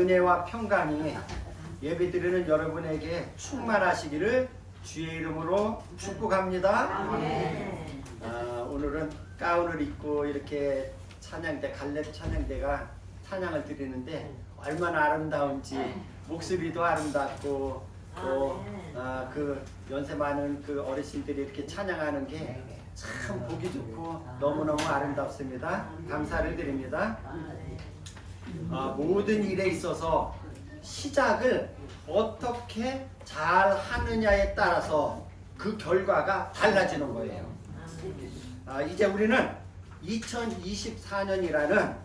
은혜와 평강이 예배드리는 여러분에게 충만하시기를 주의 이름으로 축복합니다. 오늘은 가운을 입고 이렇게 찬양대, 갈렙 찬양대가 찬양을 드리는데 얼마나 아름다운지, 목소리도 아름답고 또 그 연세 많은 그 어르신들이 이렇게 찬양하는 게 참 보기 좋고 너무너무 아름답습니다. 감사를 드립니다. 모든 일에 있어서 시작을 어떻게 잘 하느냐에 따라서 그 결과가 달라지는 거예요. 이제 우리는 2024년이라는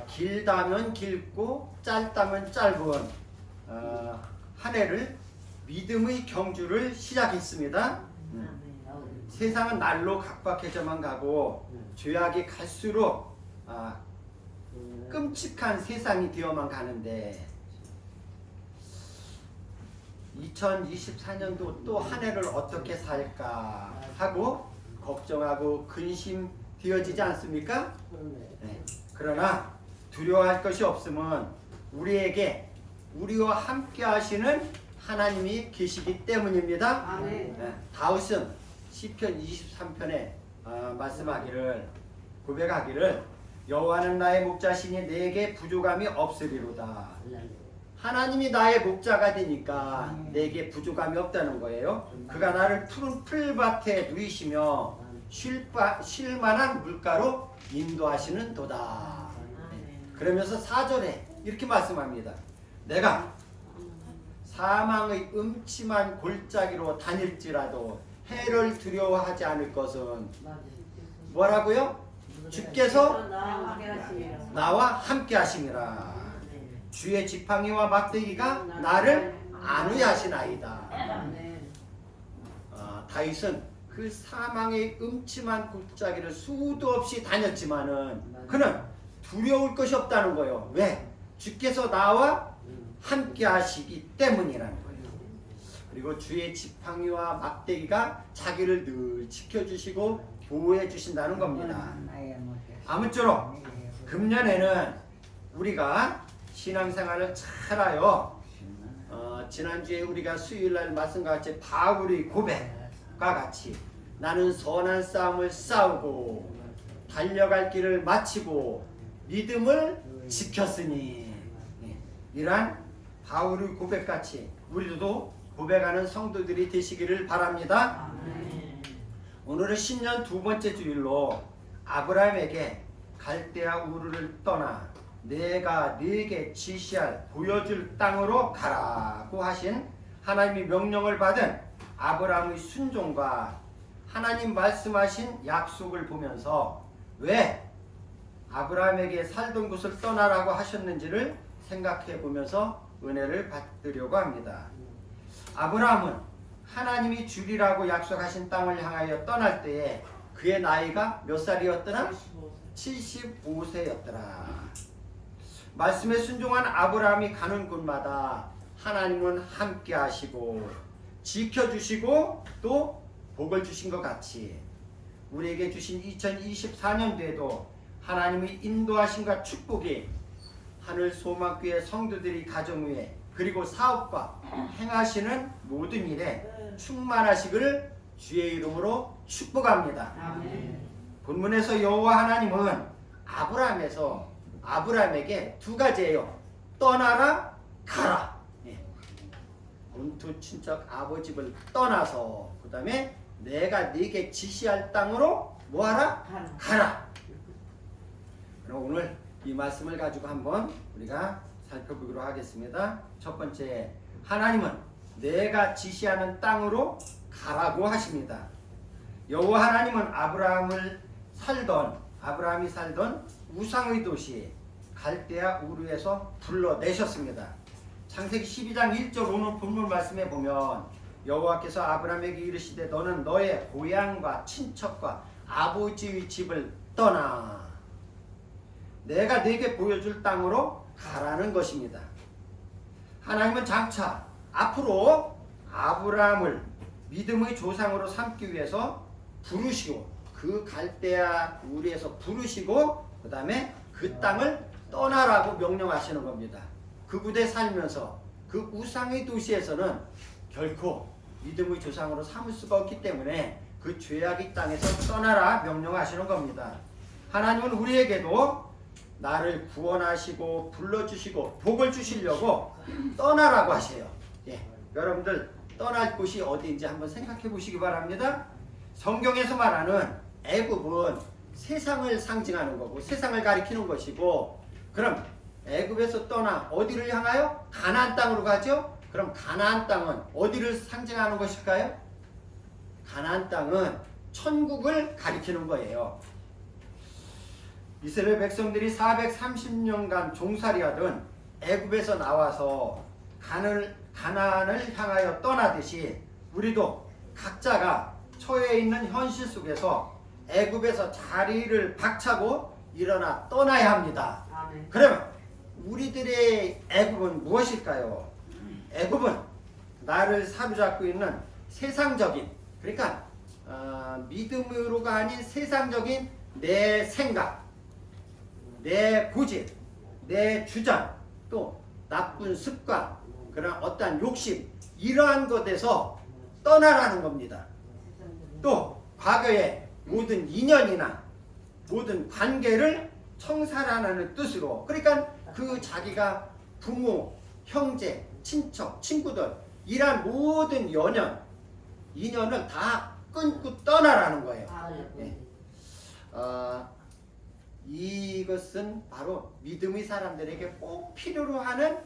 길다면 길고 짧다면 짧은 한 해를 믿음의 경주를 시작했습니다. 세상은 날로 각박해져만 가고 죄악이 갈수록 끔찍한 세상이 되어만 가는데 2024년도 또 한 해를 어떻게 살까 하고 걱정하고 근심되어지지 않습니까? 네. 그러나 두려워할 것이 없으면 우리에게 우리와 함께 하시는 하나님이 계시기 때문입니다. 네. 다윗은 시편 23편에 말씀하기를 고백하기를 여호와는 나의 목자시니 내게 부족함이 없으리로다. 하나님이 나의 목자가 되니까 내게 부족함이 없다는 거예요. 그가 나를 푸른 풀밭에 누이시며 쉴만한 물가로 인도하시는 도다. 그러면서 4절에 이렇게 말씀합니다. 내가 사망의 음침한 골짜기로 다닐지라도 해를 두려워하지 않을 것은 뭐라고요? 주께서 나와 함께 하심이라. 주의 지팡이와 막대기가 나를 안위하시나이다. 다윗은 그 사망의 음침한 골짜기를 수도 없이 다녔지만은 그는 두려울 것이 없다는 거예요. 왜? 주께서 나와 함께 하시기 때문이라는 거예요. 그리고 주의 지팡이와 막대기가 자기를 늘 지켜주시고 보호해 주신다는 겁니다. 아무쪼록 금년에는 우리가 신앙생활을 잘하여 지난주에 우리가 수요일날 말씀과 같이 바울의 고백과 같이 나는 선한 싸움을 싸우고 달려갈 길을 마치고 믿음을 지켰으니 이러한 바울의 고백같이 우리도 고백하는 성도들이 되시기를 바랍니다. 오늘은 신년 두 번째 주일로 아브라함에게 갈대아 우르를 떠나 내가 네게 지시할 보여줄 땅으로 가라고 하신 하나님의 명령을 받은 아브라함의 순종과 하나님 말씀하신 약속을 보면서 왜 아브라함에게 살던 곳을 떠나라고 하셨는지를 생각해 보면서 은혜를 받으려고 합니다. 아브라함은 하나님이 주리라고 약속하신 땅을 향하여 떠날 때에 그의 나이가 몇 살이었더라? 75세였더라. 말씀에 순종한 아브라함이 가는 곳마다 하나님은 함께 하시고 지켜주시고 또 복을 주신 것 같이 우리에게 주신 2024년도에도 하나님의 인도하심과 축복이 하늘 소망교회 성도들이 가정 위에 그리고 사업과 행하시는 모든 일에 충만하시기를 주의 이름으로 축복합니다. 본문에서 여호와 하나님은 아브라함에게 두 가지예요. 떠나라, 가라. 본토 친척 아버지 집을 떠나서 그 다음에 내가 네게 지시할 땅으로 뭐하라? 가라. 그럼 오늘 이 말씀을 가지고 한번 우리가 살펴보기로 하겠습니다. 첫 번째, 하나님은 내가 지시하는 땅으로 가라고 하십니다. 여호와 하나님은 아브라함이 살던 우상의 도시 갈대아 우르에서 불러내셨습니다. 창세기 12장 1절 오늘 본문 말씀에 보면 여호와께서 아브라함에게 이르시되 너는 너의 고향과 친척과 아버지의 집을 떠나 내가 네게 보여줄 땅으로 가라는 것입니다. 하나님은 장차 앞으로 아브라함을 믿음의 조상으로 삼기 위해서 부르시고 그 갈대아 우리에서 부르시고 그 다음에 그 땅을 떠나라고 명령하시는 겁니다. 그곳에 살면서 그 우상의 도시에서는 결코 믿음의 조상으로 삼을 수가 없기 때문에 그 죄악의 땅에서 떠나라 명령하시는 겁니다. 하나님은 우리에게도 나를 구원하시고 불러주시고 복을 주시려고 떠나라고 하세요. 예, 여러분들 떠날 곳이 어디인지 한번 생각해 보시기 바랍니다. 성경에서 말하는 애굽은 세상을 상징하는 거고 세상을 가리키는 것이고, 그럼 애굽에서 떠나 어디를 향하여? 가나안 땅으로 가죠. 그럼 가나안 땅은 어디를 상징하는 것일까요? 가나안 땅은 천국을 가리키는 거예요. 이스라엘 백성들이 430년간 종살이하던 애굽에서 나와서 가나안을 향하여 떠나듯이 우리도 각자가 처해 있는 현실 속에서 애굽에서 자리를 박차고 일어나 떠나야 합니다. 아멘. 그러면 우리들의 애굽은 무엇일까요? 애굽은 나를 사로잡고 있는 세상적인, 그러니까 믿음으로가 아닌 세상적인 내 생각, 내 고집, 내 주장, 또 나쁜 습관, 그런 어떠한 욕심, 이러한 것에서 떠나라는 겁니다. 또 과거의 모든 인연이나 모든 관계를 청산하라는 뜻으로, 그러니까 그 자기가 부모, 형제, 친척, 친구들 이러한 모든 인연을 다 끊고 떠나라는 거예요. 네. 이것은 바로 믿음의 사람들에게 꼭 필요로 하는,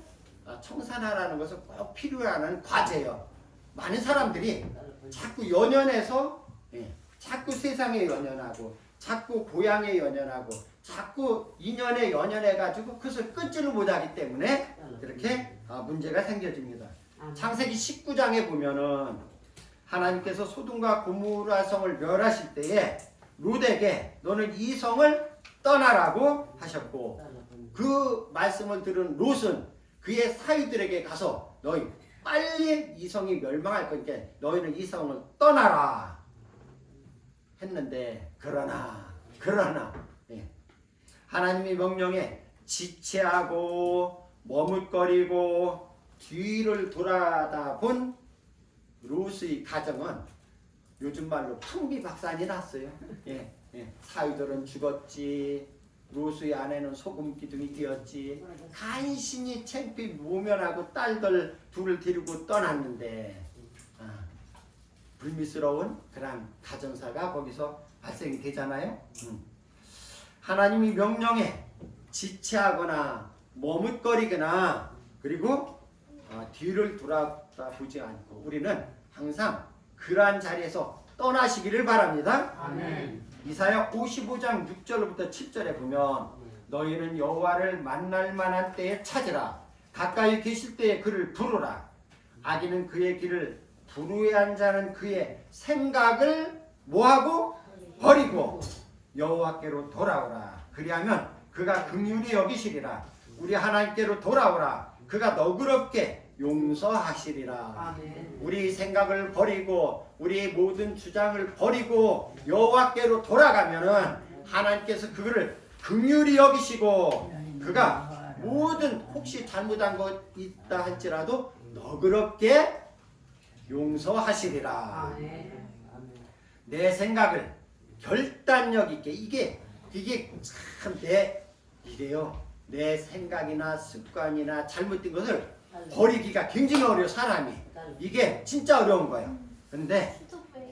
청산하라는 것은 꼭 필요하는 과제예요. 많은 사람들이 자꾸 연연해서 자꾸 세상에 연연하고 자꾸 고향에 연연하고 자꾸 인연에 연연해가지고 그것을 끊지를 못하기 때문에 이렇게 문제가 생겨집니다. 창세기 19장에 보면은 하나님께서 소돔과 고모라 성을 멸하실 때에 롯에게 너는 이 성을 떠나라고 하셨고, 그 말씀을 들은 롯은 그의 사위들에게 가서 너희 빨리 이 성이 멸망할 거니까 너희는 이 성을 떠나라 했는데, 그러나 하나님의 명령에 지체하고 머뭇거리고 뒤를 돌아다 본 롯의 가정은 요즘 말로 풍비박산이 났어요. 사위들은 죽었지, 롯의 아내는 소금 기둥이 되었지, 간신히 창피 모면하고 딸들 둘을 데리고 떠났는데 불미스러운 그런 가정사가 거기서 발생이 되잖아요. 하나님이 명령에 지체하거나 머뭇거리거나 그리고 뒤를 돌아다 보지 않고 우리는 항상 그러한 자리에서 떠나시기를 바랍니다. 아멘. 이사야 55장 6절부터 7절에 보면 너희는 여호와를 만날 만한 때에 찾으라. 가까이 계실 때에 그를 부르라. 악인은 그의 길을 불의한 자는 그의 생각을 뭐하고? 버리고 여호와께로 돌아오라. 그리하면 그가 긍휼히 여기시리라. 우리 하나님께로 돌아오라. 그가 너그럽게 용서하시리라. 아멘. 우리 생각을 버리고 우리 모든 주장을 버리고 여호와께로 돌아가면은 하나님께서 그를 긍휼히 여기시고 그가 모든 혹시 잘못한 것 있다 할지라도 너그럽게 용서하시리라. 아멘. 내 생각을 결단력 있게 이게 참 이래요. 내 생각이나 습관이나 잘못된 것을 버리기가 굉장히 어려워. 사람이 이게 진짜 어려운 거예요. 그런데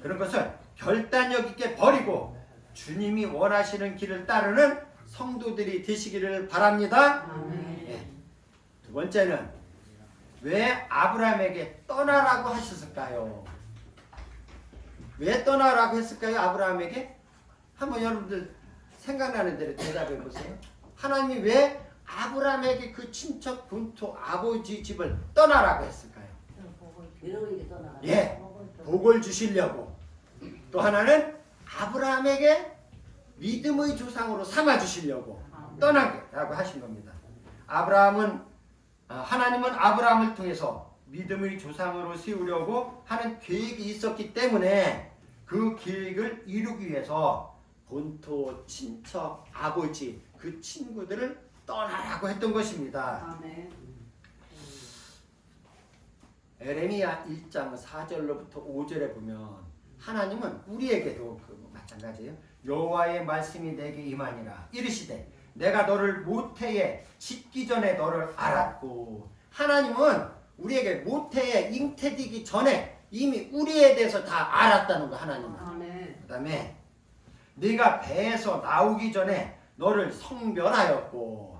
그런 것을 결단력 있게 버리고 주님이 원하시는 길을 따르는 성도들이 되시기를 바랍니다. 두 번째는 왜 아브라함에게 떠나라고 하셨을까요? 왜 떠나라고 했을까요? 아브라함에게? 한번 여러분들 생각나는 대로 대답해 보세요. 하나님이 왜 아브라함에게 그 친척 본토 아버지 집을 떠나라고 했을까요? 예, 복을 주시려고. 또 하나는 아브라함에게 믿음의 조상으로 삼아 주시려고 떠나라고 하신 겁니다. 하나님은 아브라함을 통해서 믿음의 조상으로 세우려고 하는 계획이 있었기 때문에 그 계획을 이루기 위해서 본토, 친척, 아버지, 그 친구들을 떠나라고 했던 것입니다. 아멘. 에레미야 1장 4절로부터 5절에 보면 하나님은 우리에게도 마찬가지예요. 여호와의 말씀이 내게 임하니라 이르시되 내가 너를 모태에 짓기 전에 너를 알았고. 하나님은 우리에게 모태에 잉태되기 전에 이미 우리에 대해서 다 알았다는 거 하나님은. 그 다음에 네가 배에서 나오기 전에 너를 성별하였고.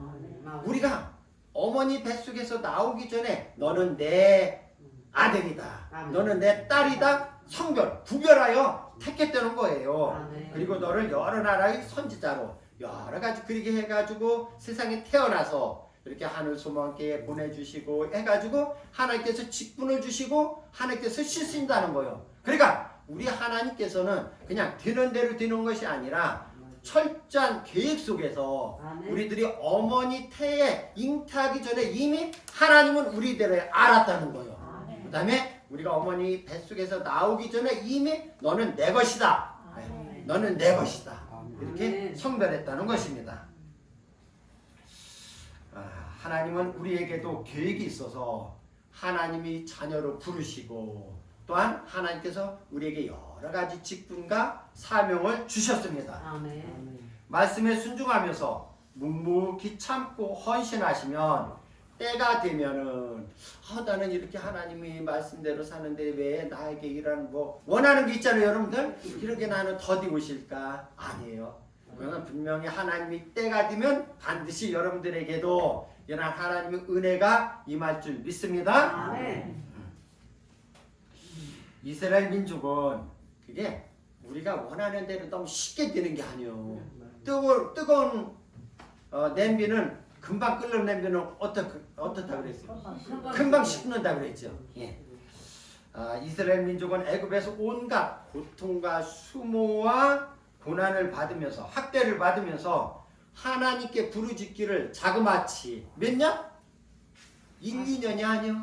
우리가 어머니 뱃속에서 나오기 전에 너는 내 아들이다, 너는 내 딸이다, 성별, 구별하여 택했다는 거예요. 그리고 너를 여러 나라의 선지자로 여러 가지 그렇게 해가지고 세상에 태어나서 이렇게 하늘 소망께 보내주시고 해가지고 하나님께서 직분을 주시고 하나님께서 쓰신다는 거예요. 그러니까 우리 하나님께서는 그냥 되는 대로 되는 것이 아니라 철저한 계획 속에서 우리들이 어머니 태에 잉태하기 전에 이미 하나님은 우리들을 알았다는 거예요. 그 다음에 우리가 어머니 뱃속에서 나오기 전에 이미 너는 내 것이다, 너는 내 것이다, 이렇게 성별했다는 것입니다. 하나님은 우리에게도 계획이 있어서 하나님이 자녀로 부르시고 또한 하나님께서 우리에게 여러 가지 직분과 사명을 주셨습니다. 말씀에 순종하면서 묵묵히 참고 헌신하시면 때가 되면은 나는 이렇게 하나님이 말씀대로 사는데 왜 나에게 이런 원하는 게 있잖아요, 여러분들. 이렇게 나는 더디우실까? 아니에요. 그러나 분명히 하나님이 때가 되면 반드시 여러분들에게도 이런 하나님의 은혜가 임할 줄 믿습니다. 이스라엘 민족은 그게 우리가 원하는 대로 너무 쉽게 되는 게 아니에요. 뜨거운 냄비는 금방 끓는 냄비는 어떻다 그랬어요? 금방 식는다 그랬죠. 예. 이스라엘 민족은 애굽에서 온갖 고통과 수모와 고난을 받으면서 학대를 받으면서 하나님께 부르짖기를 자그마치 몇 년? 1, 2년이 아니요.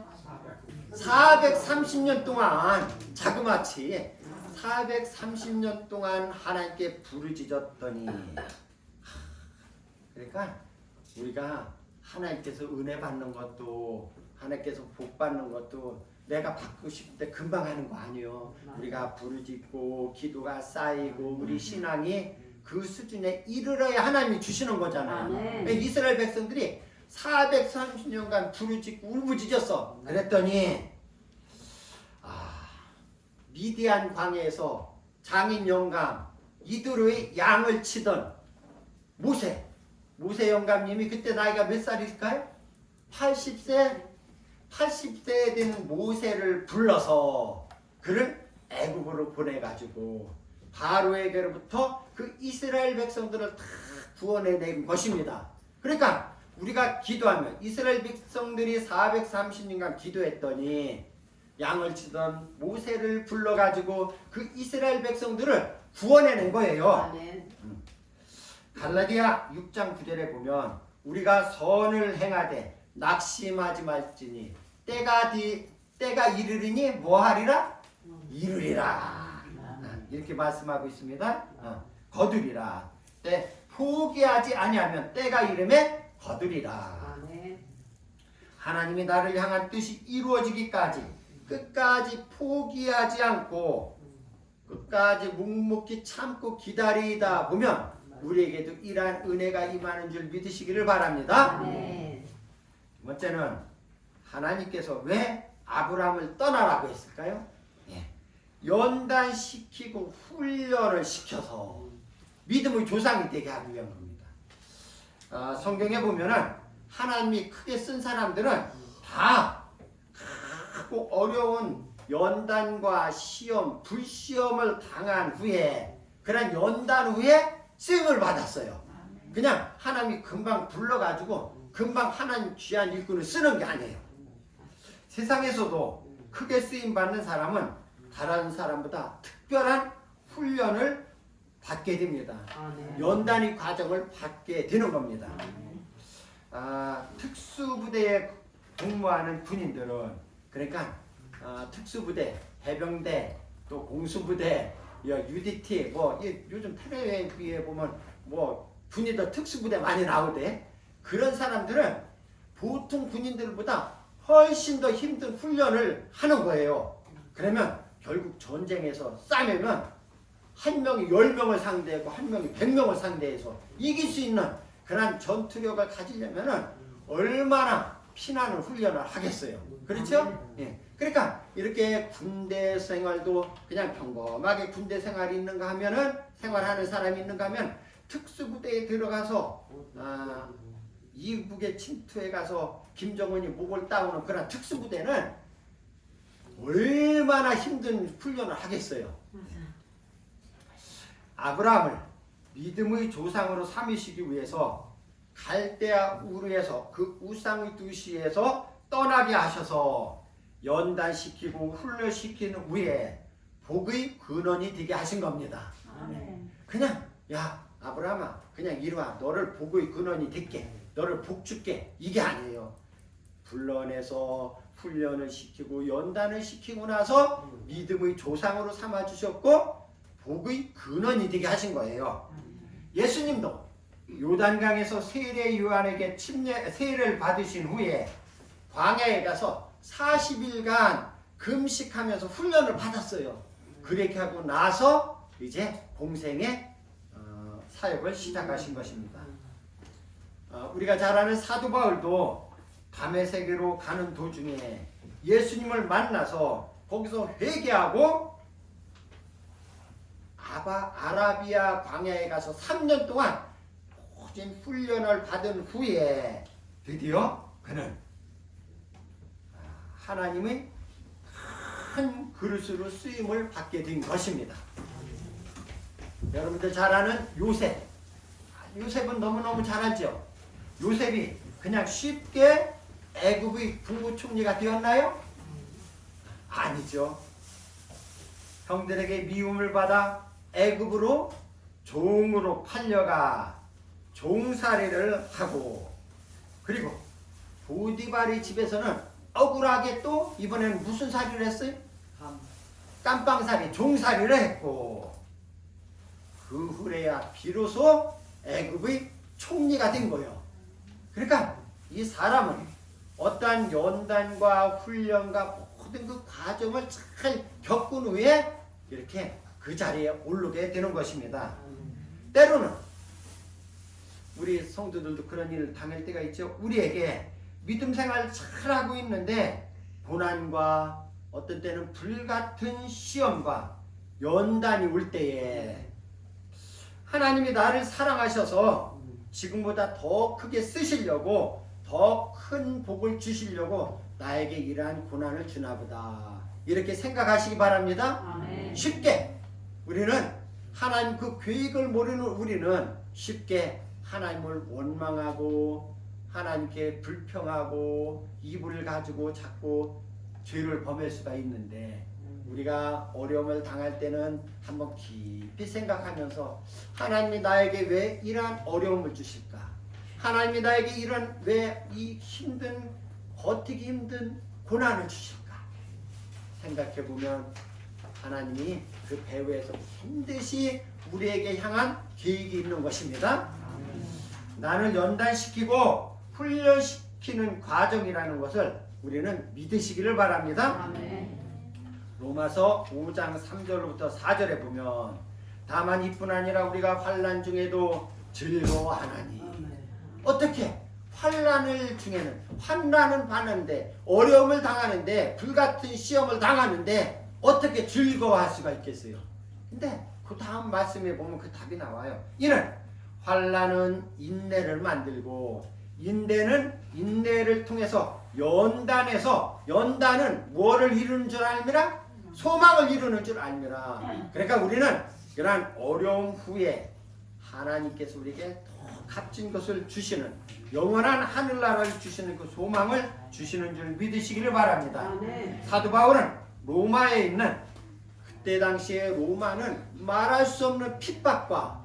430년 동안 자그마치 430년 동안 하나님께 부르짖었더니 그러니까 우리가 하나님께서 은혜 받는 것도 하나님께서 복 받는 것도 내가 받고 싶을 때 금방 하는 거 아니에요. 우리가 부르짖고 기도가 쌓이고 우리 신앙이 그 수준에 이르러야 하나님이 주시는 거잖아요. 이스라엘 백성들이 430년간 부르짖고 울부짖었어. 그랬더니 미디안 광야에서 장인 영감 이드로의 양을 치던 모세 영감님이 그때 나이가 몇 살일까요? 80세에 되는 모세를 불러서 그를 애굽으로 보내가지고 바로에게로부터 그 이스라엘 백성들을 다 구원해낸 것입니다. 그러니까 우리가 기도하면 이스라엘 백성들이 430년간 기도했더니 양을 치던 모세를 불러가지고 그 이스라엘 백성들을 구원해낸 거예요. 갈라디아 6장 9절에 보면 우리가 선을 행하되 낙심하지 말지니 때가 이르리니 뭐하리라? 이루리라. 이렇게 말씀하고 있습니다. 거두리라. 때 포기하지 아니하면 때가 이름에 거두리라. 하나님이 나를 향한 뜻이 이루어지기까지 끝까지 포기하지 않고 끝까지 묵묵히 참고 기다리다 보면 우리에게도 이러한 은혜가 임하는 줄 믿으시기를 바랍니다. 두 번째는 하나님께서 왜 아브라함을 떠나라고 했을까요? 연단시키고 훈련을 시켜서 믿음의 조상이 되게 하기 위한 겁니다. 성경에 보면은 하나님이 크게 쓴 사람들은 다 크고 어려운 연단과 시험, 불시험을 당한 후에 그런 연단 후에 쓰임을 받았어요. 그냥 하나님이 금방 불러가지고 금방 하나님 귀한 일꾼을 쓰는 게 아니에요. 세상에서도 크게 쓰임받는 사람은 다른 사람보다 특별한 훈련을 받게 됩니다. 연단의 과정을 받게 되는 겁니다. 특수부대에 복무하는 군인들은 그러니까 특수부대, 해병대, 또 공수부대, UDT 요즘 텔레비에 보면 군인들 특수부대 많이 나오대. 그런 사람들은 보통 군인들보다 훨씬 더 힘든 훈련을 하는 거예요. 그러면 결국 전쟁에서 싸매면 한 명이 10명을 상대하고 한 명이 100명을 상대해서 이길 수 있는 그런 전투력을 가지려면은 얼마나 피나는 훈련을 하겠어요. 그렇죠? 예. 그러니까 이렇게 군대 생활도 그냥 평범하게 군대 생활이 있는가 하면은 생활하는 사람이 있는가 하면 특수부대에 들어가서 이북에 침투해 가서 김정은이 목을 따오는 그런 특수부대는 얼마나 힘든 훈련을 하겠어요. 아브라함을 믿음의 조상으로 삼으시기 위해서 갈대아 우르에서 그 우상의 도시에서 떠나게 하셔서 연단시키고 훈련시킨 후에 복의 근원이 되게 하신 겁니다. 아멘. 그냥 야 아브라함아 그냥 이리 와 너를 복의 근원이 될게 너를 복 줄게 이게 아니에요. 불러내서 훈련을 시키고 연단을 시키고 나서 믿음의 조상으로 삼아주셨고 복의 근원이 되게 하신 거예요. 예수님도 요단강에서 세례 요한에게 세례를 받으신 후에 광야에 가서 40일간 금식하면서 훈련을 받았어요. 그렇게 하고 나서 이제 공생의 사역을 시작하신 것입니다. 우리가 잘 아는 사도 바울도 밤의 세계로 가는 도중에 예수님을 만나서 거기서 회개하고 아라비아 광야에 가서 3년 동안 모진 훈련을 받은 후에 드디어 그는 하나님의 큰 그릇으로 쓰임을 받게 된 것입니다. 여러분들 잘 아는 요셉. 요셉은 너무너무 잘 알죠? 요셉이 그냥 쉽게 애굽의 국무총리가 되었나요? 아니죠. 형들에게 미움을 받아 애굽으로 종으로 팔려가 종살이를 하고 그리고 보디발의 집에서는 억울하게 또 이번에는 무슨 살이를 했어요? 깜빵살이, 종살이를 했고 그 후에야 비로소 애굽의 총리가 된 거예요. 그러니까 이 사람은 어떠한 연단과 훈련과 모든 그 과정을 잘 겪은 후에 이렇게 그 자리에 오르게 되는 것입니다. 때로는 우리 성도들도 그런 일을 당할 때가 있죠. 우리에게 믿음 생활을 잘하고 있는데 고난과 어떤 때는 불같은 시험과 연단이 올 때에 하나님이 나를 사랑하셔서 지금보다 더 크게 쓰시려고 더 큰 복을 주시려고 나에게 이러한 고난을 주나보다 이렇게 생각하시기 바랍니다. 아멘. 쉽게 우리는 하나님 그 계획을 모르는 우리는 쉽게 하나님을 원망하고 하나님께 불평하고 이불을 가지고 자꾸 죄를 범할 수가 있는데 우리가 어려움을 당할 때는 한번 깊이 생각하면서 하나님이 나에게 왜 이러한 어려움을 주실까? 하나님이 나에게 이런 왜 이 힘든 버티기 힘든 고난을 주실까? 생각해보면 하나님이 그 배후에서 반드시 우리에게 향한 계획이 있는 것입니다. 나를 연단시키고 훈련시키는 과정이라는 것을 우리는 믿으시기를 바랍니다. 아멘. 로마서 5장 3절부터 4절에 보면 다만 이뿐 아니라 우리가 환난 중에도 즐거워하나니 어떻게 환난을 중에는 환난은 받는데 어려움을 당하는데 불같은 시험을 당하는데 어떻게 즐거워할 수가 있겠어요? 근데 그 다음 말씀에 보면 그 답이 나와요. 이는 환난은 인내를 만들고 인내는 인내를 통해서 연단은 뭐를 이루는 줄 알미라? 소망을 이루는 줄 알미라. 그러니까 우리는 이러한 어려움 후에 하나님께서 우리에게 더 값진 것을 주시는 영원한 하늘나라를 주시는 그 소망을 주시는 줄 믿으시기를 바랍니다. 아멘. 사도 바울은 로마에 있는 그때 당시에 로마는 말할 수 없는 핍박과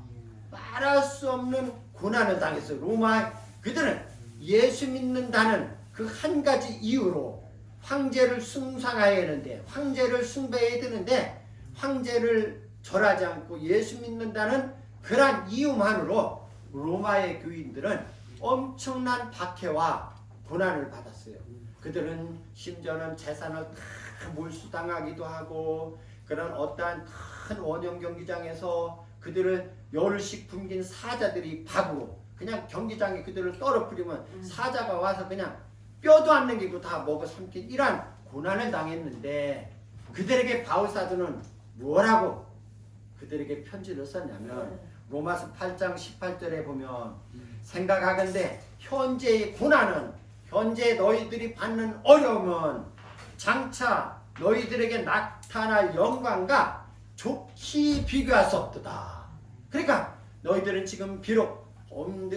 말할 수 없는 고난을 당했어요. 로마 그들은 예수 믿는다는 그 한 가지 이유로 황제를 숭상해야 되는데 황제를 숭배해야 되는데 황제를 절하지 않고 예수 믿는다는 그러한 이유만으로 로마의 교인들은 엄청난 박해와 고난을 받았어요. 그들은 심지어는 재산을 다 몰수당하기도 하고 그런 어떠한 큰 원형 경기장에서 그들을 열씩 굶긴 사자들이 밥으로 그냥 경기장에 그들을 떨어뜨리면 사자가 와서 그냥 뼈도 안 남기고 다 먹어 삼킨 이러한 고난을 당했는데 그들에게 바울사도는 뭐라고 그들에게 편지를 썼냐면 로마서 8장 18절에 보면 생각하건대 현재의 고난은 현재 너희들이 받는 어려움은 장차 너희들에게 나타날 영광과 좋게 비교할 수 없도다. 그러니까 너희들은 지금 비록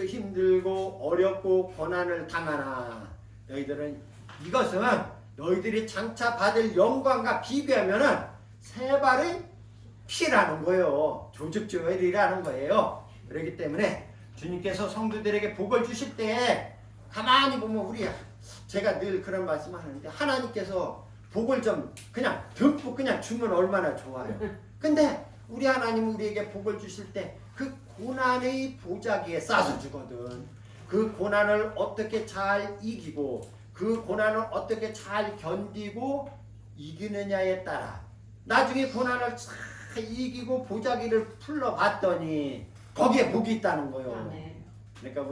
힘들고 어렵고 고난을 당하나 너희들은 이것은 너희들이 장차 받을 영광과 비교하면은 세 발의 피라는 거예요. 조직조열이라는 거예요. 그렇기 때문에 주님께서 성도들에게 복을 주실 때 가만히 보면 제가 늘 그런 말씀을 하는데 하나님께서 복을 좀 그냥 듬뿍 그냥 주면 얼마나 좋아요. 근데 우리 하나님은 우리에게 복을 주실 때 그 고난의 보자기에 싸서 주거든. 그 고난을 어떻게 잘 이기고 그 고난을 어떻게 잘 견디고 이기느냐에 따라 나중에 고난을 잘 이기고 보자기를 풀러봤더니 거기에 복이 있다는 거예요. 그러니까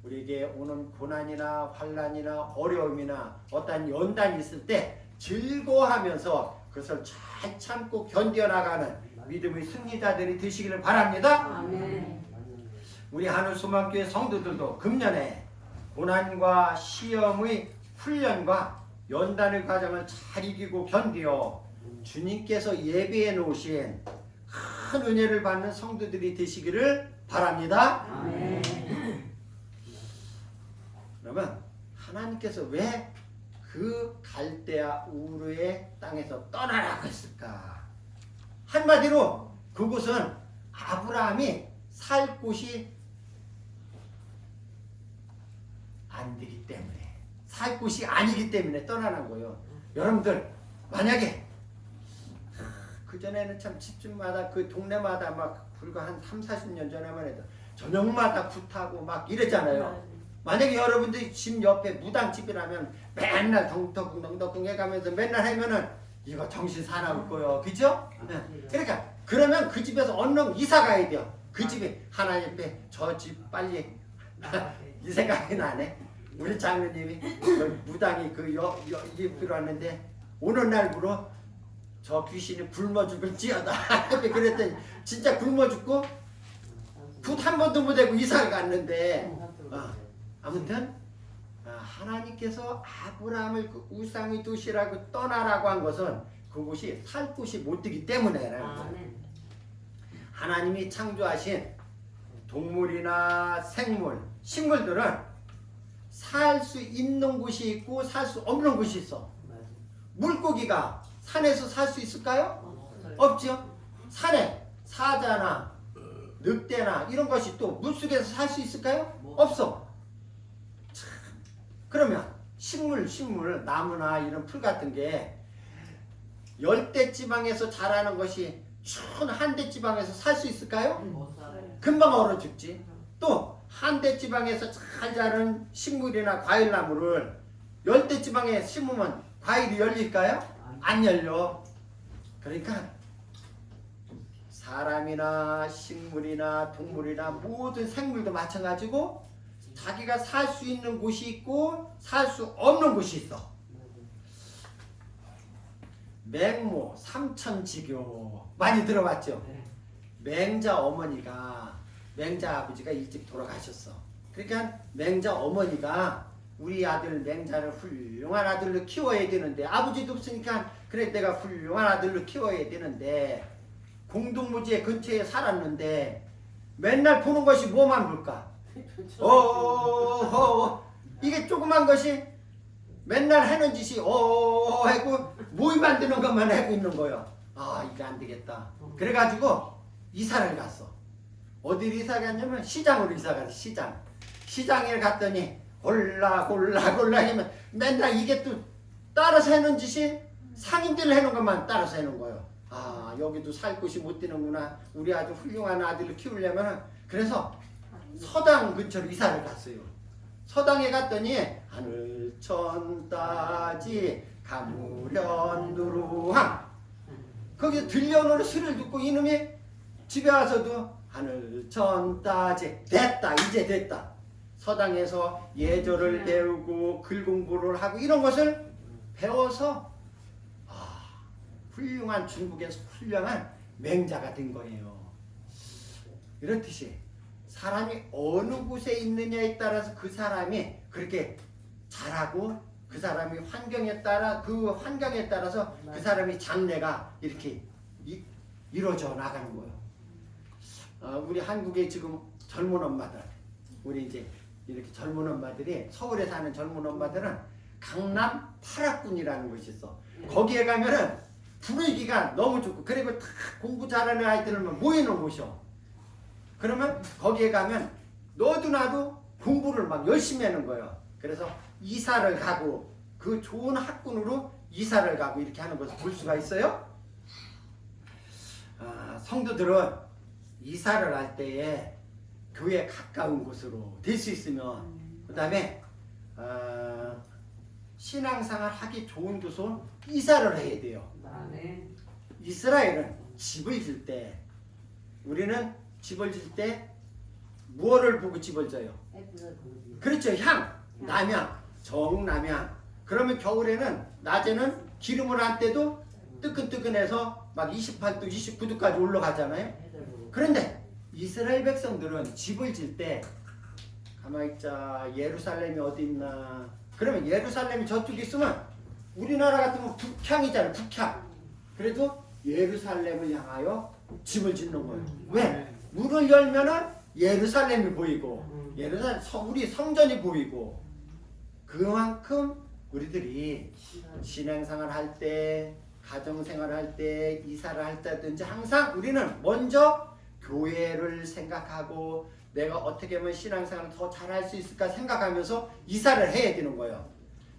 우리에게 오는 고난이나 환난이나 어려움이나 어떠한 연단이 있을 때 즐거워하면서 그것을 잘 참고 견뎌나가는 믿음의 승리자들이 되시기를 바랍니다. 아멘. 우리 하늘소망교회 성도들도 금년에 고난과 시험의 훈련과 연단의 과정을 잘 이기고 견디어 주님께서 예비해 놓으신 큰 은혜를 받는 성도들이 되시기를 바랍니다. 아멘. 그러면 하나님께서 왜 그 갈대아 우르의 땅에서 떠나라고 했을까? 한마디로 그곳은 아브라함이 살 곳이 안 되기 때문에 살 곳이 아니기 때문에 떠나는 거예요. 여러분들 만약에 그전에는 참 집집마다 그 동네마다 막 불과 한 3, 40년 전에만 해도 저녁마다 굿하고 막 이랬잖아요. 만약에 여러분들이 집 옆에 무당집이라면 맨날 덩덕쿵 해가면서 맨날 하면은 이거 정신 사나울 거예요. 그죠? 그러니까 그러면 그 집에서 얼른 이사 가야 돼요. 그 집이 하나님 앞에 저 집 빨리 이 생각이 나네. 우리 장로님이 그 무당이 이 들어왔는데 오는 날부로 저 귀신이 굶어 죽을지어다. 그랬더니 진짜 굶어 죽고 굿 한 번도 못 하고 이사를 갔는데 아무튼 하나님께서 아브라함을 그 우상의 도시라고 떠나라고 한 것은 그곳이 살 곳이 못 되기 때문에라는 거예요. 하나님이 창조하신 동물이나 생물, 식물들은 살 수 있는 곳이 있고 살 수 없는 곳이 있어. 물고기가 산에서 살 수 있을까요? 없죠. 산에 사자나 늑대나 이런 것이 또 물속에서 살 수 있을까요? 없어. 참. 그러면 식물, 나무나 이런 풀 같은 게 열대지방에서 자라는 것이 추운 한대지방에서 살 수 있을까요? 금방 얼어 죽지. 또 한대지방에서 잘 자란 식물이나 과일나무를 열대지방에 심으면 과일이 열릴까요? 안 열려. 그러니까 사람이나 식물이나 동물이나 모든 생물도 마찬가지고 자기가 살 수 있는 곳이 있고 살 수 없는 곳이 있어. 맹모 삼천지교 많이 들어봤죠? 맹자 어머니가 맹자 아버지가 일찍 돌아가셨어. 그러니까 맹자 어머니가 우리 아들 맹자를 훌륭한 아들로 키워야 되는데 아버지도 없으니까 그래 내가 훌륭한 아들로 키워야 되는데 공동무지의 근처에 살았는데 맨날 보는 것이 뭐만 볼까? 이게 조그만 것이 맨날 하는 짓이 하고 모이 만드는 것만 하고 있는 거예요. 이게 안 되겠다. 그래가지고 이사를 갔어. 어디로 이사 갔냐면 시장으로 이사 갔어. 시장에 갔더니 골라 하면 맨날 이게 또 따라서 하는 짓이 상인들 하는 것만 따라서 하는 거예요. 여기도 살 곳이 못 되는구나. 우리 아주 훌륭한 아들을 키우려면 그래서 서당 근처로 이사를 갔어요. 서당에 갔더니 하늘천 따지 가무련 누루항 거기 들려오는 소리를 듣고 이놈이 집에 와서도 하늘천 따지 됐다 이제 됐다. 서당에서 예절을 배우고 글 공부를 하고 이런 것을 배워서 훌륭한 중국에서 훌륭한 맹자가 된 거예요. 이렇듯이 사람이 어느 곳에 있느냐에 따라서 그 사람이 그렇게 잘하고 그 사람이 환경에 따라 그 환경에 따라서 그 사람이 장래가 이렇게 이루어져 나가는 거예요. 우리 한국의 지금 젊은 엄마들 우리 이제 이렇게 젊은 엄마들이 서울에 사는 젊은 엄마들은 강남 8학군이라는 곳이 있어. 거기에 가면은 분위기가 너무 좋고 그리고 다 공부 잘하는 아이들만 모이는 곳이요. 그러면 거기에 가면 너도 나도 공부를 막 열심히 하는 거예요. 그래서 이사를 가고 그 좋은 학군으로 이사를 가고 이렇게 하는 것을 볼 수가 있어요. 성도들은 이사를 할 때에 교회 가까운 곳으로 될 수 있으면 그 다음에 신앙생활 하기 좋은 곳으로 이사를 해야 돼요. 이스라엘은 집을 질 때 우리는 집을 질 때 무엇을 보고 집을 져요? 그렇죠. 향, 남향, 정남향. 그러면 겨울에는 낮에는 기름을 할 때도 뜨끈뜨끈해서 막 28도, 29도까지 올라가잖아요. 그런데 이스라엘 백성들은 집을 질 때 가만히 있자 예루살렘이 어디 있나 그러면 예루살렘이 저쪽에 있으면 우리나라 같으면 북향이잖아요. 북향. 그래도 예루살렘을 향하여 집을 짓는 거예요. 왜? 문을 열면은 예루살렘이 보이고 예루살렘 우리 성전이 보이고 그만큼 우리들이 신앙생활 할 때 가정생활 할 때 이사를 할 때든지 항상 우리는 먼저 교회를 생각하고 내가 어떻게 하면 신앙생활을 더 잘할 수 있을까 생각하면서 이사를 해야 되는 거예요.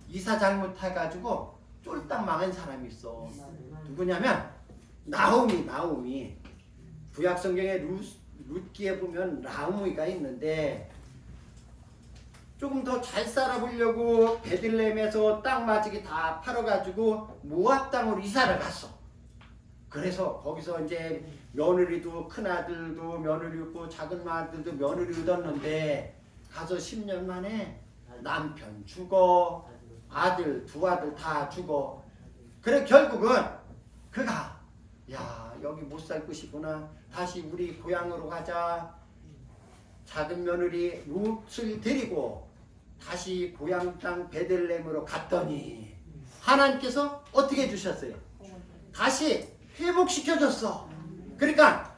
이사 잘못해가지고 쫄딱 망한 사람이 있어. 누구냐면 나오미 구약성경에 룻기에 보면 나오미가 있는데 조금 더 잘 살아보려고 베들레헴에서 땅 마지기 다 팔아가지고 모압 땅으로 이사를 갔어. 그래서 거기서 이제 며느리도 큰아들도 며느리 있고 작은 아들도 며느리 얻었는데 가서 10년 만에 남편 죽어 아들 두 아들 다 죽어. 그래 결국은 그가 야 여기 못 살 것이구나 다시 우리 고향으로 가자. 작은 며느리 룻을 데리고 다시 고향 땅 베들레헴으로 갔더니 하나님께서 어떻게 해주셨어요? 다시 회복시켜줬어. 그러니까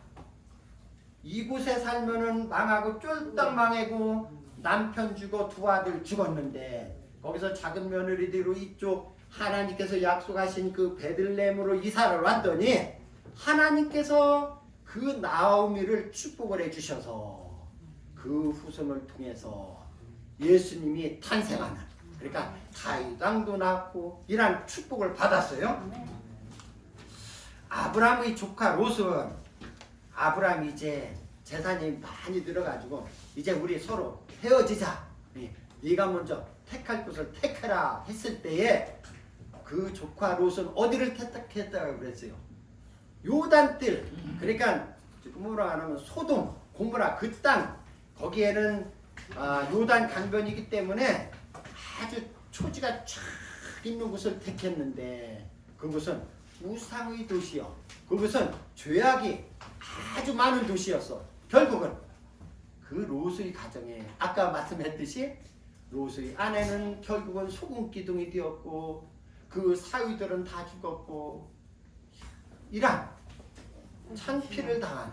이곳에 살면은 망하고 쫄딱 망하고 남편 죽어 두 아들 죽었는데 거기서 작은 며느리들로 이쪽 하나님께서 약속하신 그 베들레헴으로 이사를 왔더니 하나님께서 그 나오미를 축복을 해주셔서 그 후손을 통해서 예수님이 탄생하는 그러니까 다윗 왕도 낳고 이런 축복을 받았어요. 아브라함의 조카 롯은 아브라함이 이제 재산이 많이 들어가지고 이제 우리 서로 헤어지자. 네가 먼저 택할 곳을 택해라 했을 때에 그 조카 롯은 어디를 택했다고 그랬어요? 요단뜰 그러니까 뭐라 하면 소돔 고모라 그 땅 거기에는 요단 강변이기 때문에 아주 초지가 쫙 있는 곳을 택했는데 그곳은 우상의 도시요. 그곳은 죄악이 아주 많은 도시였어. 결국은 그 롯의 가정에 아까 말씀했듯이 롯의 아내는 결국은 소금 기둥이 되었고 그 사위들은 다 죽었고 이런 창피를 당하는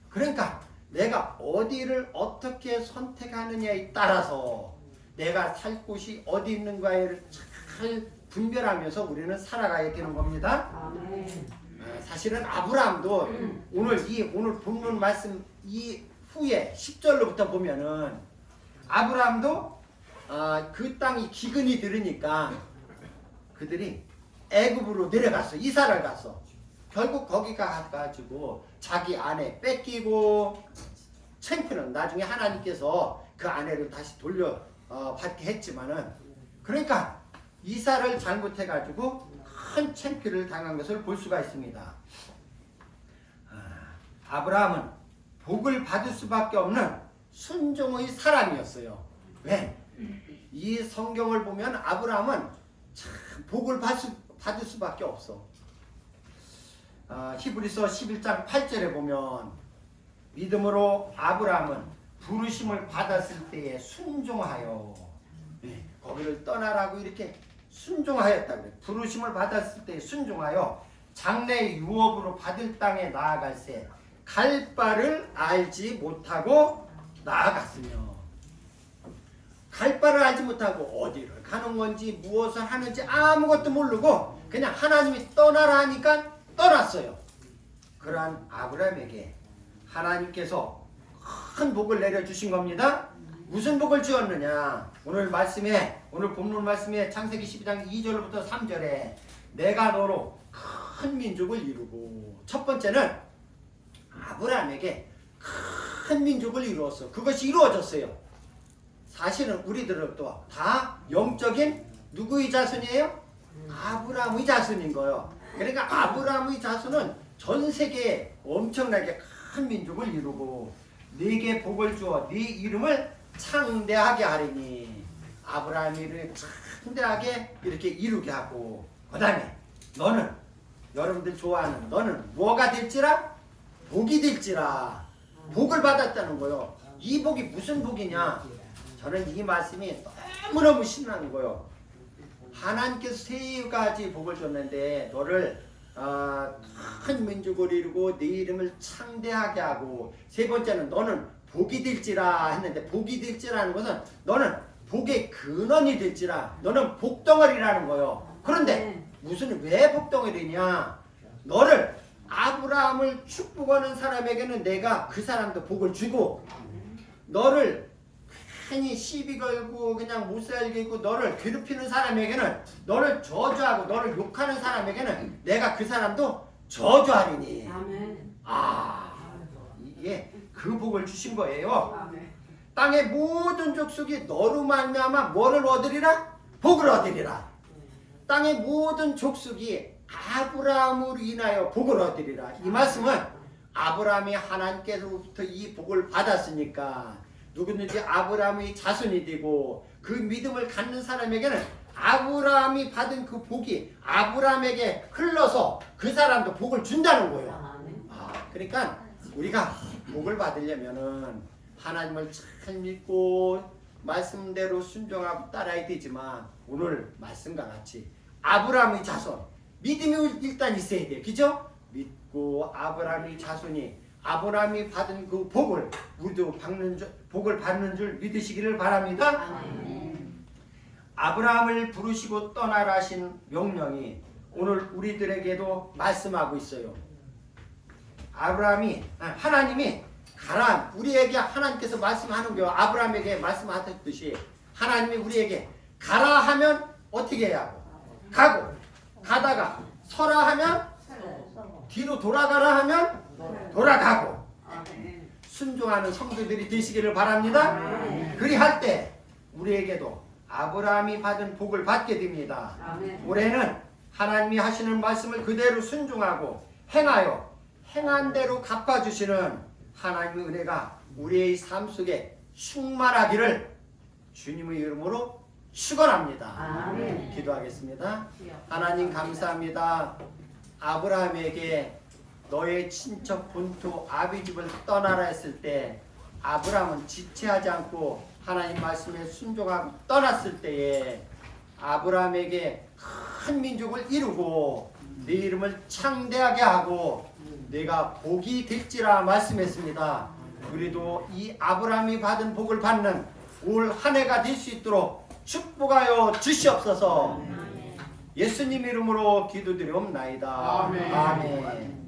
그러니까 내가 어디를 어떻게 선택하느냐에 따라서 내가 살 곳이 어디 있는가를 잘 분별하면서 우리는 살아가야 되는 겁니다. 사실은 아브라함도 오늘 본문 말씀 이 후에 10절로부터 보면은 아브라함도 그 땅이 기근이 들으니까 그들이 애굽으로 내려갔어. 이사를 갔어. 결국 거기 가가지고 자기 아내 뺏기고 창피는 나중에 하나님께서 그 아내를 다시 받게 했지만은 그러니까 이사를 잘못해가지고 큰 창피를 당한 것을 볼 수가 있습니다. 아브라함은 복을 받을 수밖에 없는 순종의 사람이었어요. 왜? 이 성경을 보면 아브라함은 참 복을 받을 수밖에 없어. 히브리서 11장 8절에 보면 믿음으로 아브라함은 부르심을 받았을 때에 순종하여, 거기를 떠나라고 이렇게 순종하였다 그래. 부르심을 받았을 때에 순종하여 장래의 유업으로 받을 땅에 나아갈새 갈 바를 알지 못하고 나아갔으며, 갈 바를 알지 못하고 어디를 가는 건지 무엇을 하는지 아무것도 모르고 그냥 하나님이 떠나라 하니까 떠났어요. 그러한 아브라함에게 하나님께서 큰 복을 내려주신 겁니다. 무슨 복을 주었느냐? 오늘 본문 말씀에 창세기 12장 2절부터 3절에 내가 너로 큰 민족을 이루고, 첫 번째는 아브라함에게 큰 민족을 이루었어. 그것이 이루어졌어요. 사실은 우리들도 다 영적인 누구의 자손이에요? 아브라함의 자손인 거예요. 그러니까 아브라함의 자손은 전 세계에 엄청나게 큰 민족을 이루고 네게 복을 주어 네 이름을 창대하게 하리니, 아브라함이 이름을 창대하게 이렇게 이루게 하고, 그 다음에 너는, 여러분들 좋아하는 너는 뭐가 될지라? 복이 될지라. 복을 받았다는 거요. 이 복이 무슨 복이냐? 저는 이 말씀이 너무너무 신나는 거요. 하나님께서 세 가지 복을 줬는데 너를 큰 민족을 이루고 네 이름을 창대하게 하고, 세 번째는 너는 복이 될지라 했는데, 복이 될지라는 것은 너는 복의 근원이 될지라, 너는 복덩어리라는 거예요. 그런데 왜 복덩어리냐? 너를, 아브라함을 축복하는 사람에게는 내가 그 사람도 복을 주고, 너를 괜히 시비 걸고 그냥 못 살게 있고 너를 괴롭히는 사람에게는, 너를 저주하고 너를 욕하는 사람에게는 내가 그 사람도 저주하리니. 아멘. 이게 그 복을 주신 거예요. 아멘. 땅의 모든 족속이 너로 말미암아 뭐를 얻으리라? 복을 얻으리라. 땅의 모든 족속이 아브라함으로 인하여 복을 얻으리라. 이 말씀은 아브라함이 하나님께로부터 이 복을 받았으니까 누구든지 아브라함의 자손이 되고 그 믿음을 갖는 사람에게는 아브라함이 받은 그 복이 아브라함에게 흘러서 그 사람도 복을 준다는 거예요. 그러니까 우리가 복을 받으려면은 하나님을 잘 믿고 말씀대로 순종하고 따라야 되지만, 오늘 말씀과 같이 아브라함의 자손, 믿음이 일단 있어야 돼요. 그죠? 믿고 아브라함의 자손이, 아브라함이 받은 그 복을 우리도 복을 받는 줄 믿으시기를 바랍니다. 아브라함을 부르시고 떠나라 하신 명령이 오늘 우리들에게도 말씀하고 있어요. 하나님이 가라, 우리에게 하나님께서 말씀하는 거예요. 아브라함에게 말씀하셨듯이 하나님이 우리에게 가라 하면 어떻게 해야 하고, 가고, 가다가 서라 하면 뒤로 돌아가라 하면 돌아가고, 순종하는 성도들이 되시기를 바랍니다. 그리할 때 우리에게도 아브라함이 받은 복을 받게 됩니다. 올해는 하나님이 하시는 말씀을 그대로 순종하고 행하여 행한 대로 갚아주시는 하나님의 은혜가 우리의 삶 속에 충만하기를 주님의 이름으로 축원합니다. 기도하겠습니다. 하나님 감사합니다. 아브라함에게 너의 친척 본토 아비집을 떠나라 했을 때 아브라함은 지체하지 않고 하나님 말씀에 순종하고 떠났을 때에 아브라함에게 큰 민족을 이루고 네 이름을 창대하게 하고 내가 복이 될지라 말씀했습니다. 우리도 이 아브라함이 받은 복을 받는 올 한 해가 될 수 있도록 축복하여 주시옵소서. 예수님 이름으로 기도드리옵나이다. 아멘.